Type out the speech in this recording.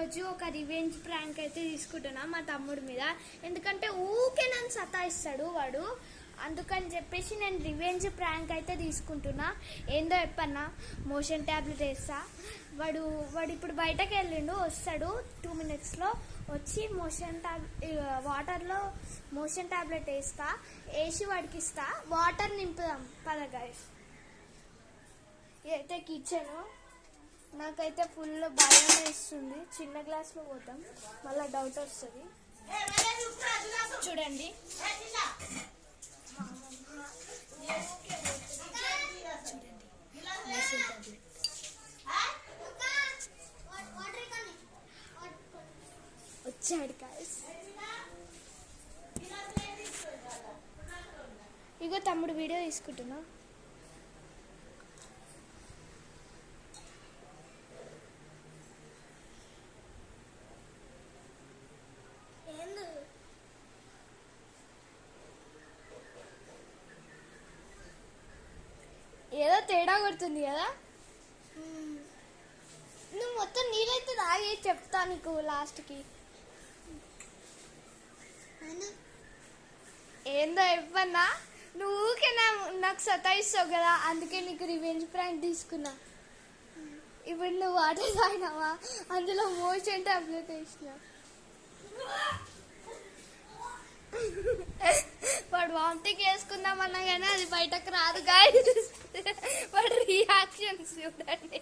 ఈరోజు ఒక revenge prank అయితే తీసుకుంటున్నా మా తమ్ముడి మీద. ఎందుకంటే ఊకే నన్ను సతాయిస్తాడు వాడు, అందుకని చెప్పేసి నేను రివెంజ్ ప్రాంక్ అయితే తీసుకుంటున్నా. ఏందో చెప్పన్నా, మోషన్ ట్యాబ్లెట్ వేస్తా. వాడు ఇప్పుడు బయటకు వెళ్ళిండు, వస్తాడు 2 minutesలో. వచ్చి వాటర్లో మోషన్ ట్యాబ్లెట్ వేసి వాడికి ఇస్తా. వాటర్ నింపుదాం పద గైస్. అయితే కిచెన్ నాకైతే ఫుల్ భయం వేస్తుంది. చిన్న గ్లాస్లో పోతాం, మళ్ళీ డౌట్ వస్తుంది. చూడండి, వచ్చాడు గాయ్స్. ఇగో తమ్ముడు వీడియో తీసుకుంటున్నా. ఏదో తేడా కొడుతుంది కదా. నువ్వు మొత్తం నీళ్ళైతే తాగి చెప్తా నీకు లాస్ట్కి. ఏందో ఇవ్వన్నా, నువ్వు ఊకే నాకు సతాయిస్తావు కదా, అందుకే నీకు రివెంజ్ ప్రాంక్ తీసుకున్నా. ఇప్పుడు నువ్వు వాటర్ తాగినావా, అందులో మోషన్ టాబ్లెట్ వేసినా. వాడు వామిటింగ్ వేసుకుందామన్నా కానీ అది బయటకు రాదు గాయస్. వాడు రియాక్షన్స్ చూడండి.